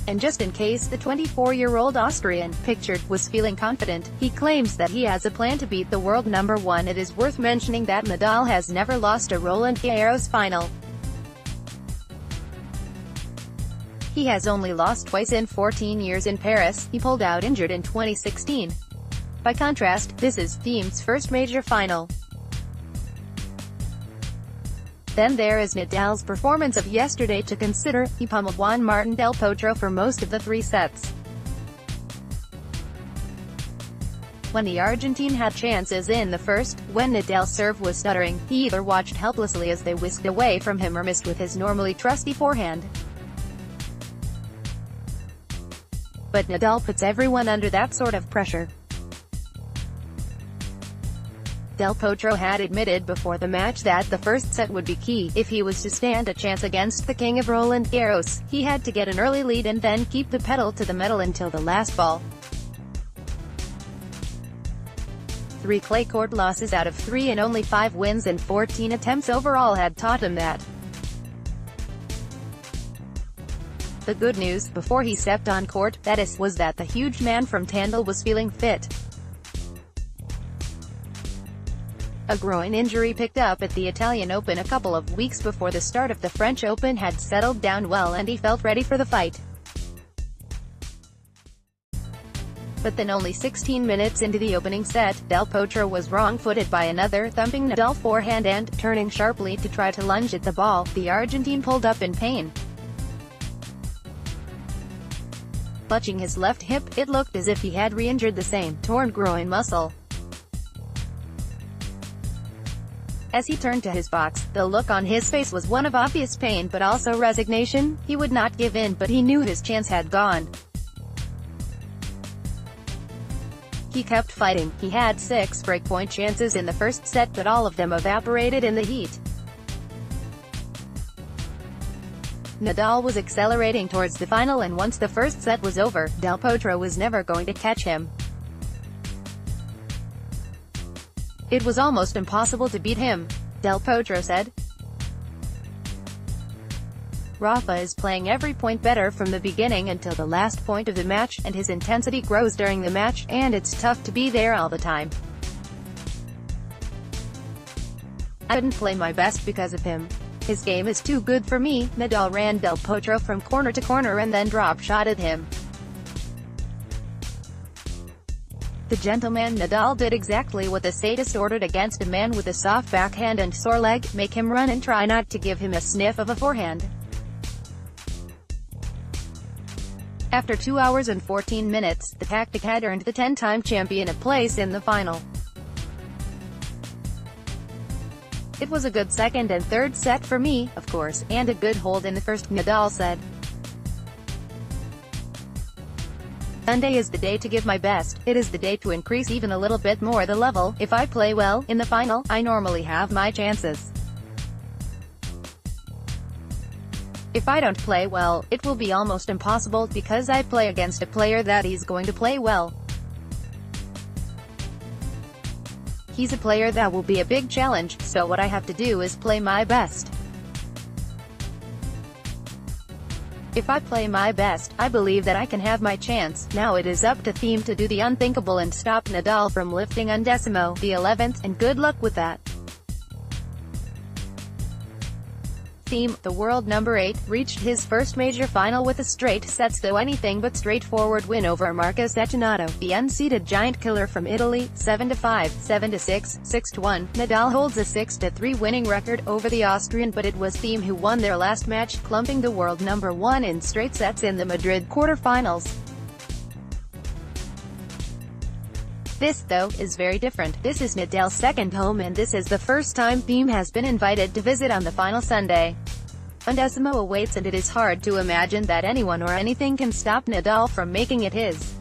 And just in case the 24-year-old Austrian, pictured, was feeling confident, he claims that he has a plan to beat the world number 1. It is worth mentioning that Nadal has never lost a Roland Garros final. He has only lost twice in 14 years. In Paris, he pulled out injured in 2016. By contrast, this is Thiem's first major final. Then there is Nadal's performance of yesterday to consider. He pummeled Juan Martin Del Potro for most of the 3 sets. When the Argentine had chances in the first, when Nadal's serve was stuttering, he either watched helplessly as they whisked away from him or missed with his normally trusty forehand. But Nadal puts everyone under that sort of pressure. Del Potro had admitted before the match that the first set would be key. If he was to stand a chance against the king of Roland Garros, he had to get an early lead and then keep the pedal to the metal until the last ball. 3 clay court losses out of 3 and only 5 wins in 14 attempts overall had taught him that. The good news, before he stepped on court, that is, was that the huge man from Tandil was feeling fit. A groin injury picked up at the Italian Open a couple of weeks before the start of the French Open had settled down well and he felt ready for the fight. But then only 16 minutes into the opening set, Del Potro was wrong-footed by another thumping Nadal forehand and, turning sharply to try to lunge at the ball, the Argentine pulled up in pain. Clutching his left hip, it looked as if he had re-injured the same torn groin muscle. As he turned to his box, the look on his face was one of obvious pain but also resignation. He would not give in, but he knew his chance had gone. He kept fighting. He had 6 breakpoint chances in the first set, but all of them evaporated in the heat. Nadal was accelerating towards the final, and once the first set was over, Del Potro was never going to catch him. It was almost impossible to beat him, Del Potro said. Rafa is playing every point better from the beginning until the last point of the match, and his intensity grows during the match, and it's tough to be there all the time. I couldn't play my best because of him. His game is too good for me. Nadal ran Del Potro from corner to corner and then drop-shotted him. The gentleman Nadal did exactly what the sadist ordered against a man with a soft backhand and sore leg: make him run and try not to give him a sniff of a forehand. After 2 hours and 14 minutes, the tactic had earned the 10-time champion a place in the final. It was a good second and third set for me, of course, and a good hold in the first, Nadal said. Sunday is the day to give my best. It is the day to increase even a little bit more the level. If I play well in the final, I normally have my chances. If I don't play well, it will be almost impossible, because I play against a player that is going to play well. He's a player that will be a big challenge, so what I have to do is play my best. If I play my best, I believe that I can have my chance. Now it is up to Thiem to do the unthinkable and stop Nadal from lifting undecimo, the 11th, and good luck with that. Thiem, the world number 8, reached his first major final with a straight sets though anything but straightforward win over Marcus Echinato, the unseeded giant killer from Italy, 7-5, 7-6, 6-1. Nadal holds a 6-3 winning record over the Austrian, but it was Thiem who won their last match, clumping the world number 1 in straight sets in the Madrid quarterfinals. This, though, is very different. This is Nadal's second home, and this is the first time Thiem has been invited to visit on the final Sunday. Undecimo awaits, and it is hard to imagine that anyone or anything can stop Nadal from making it his.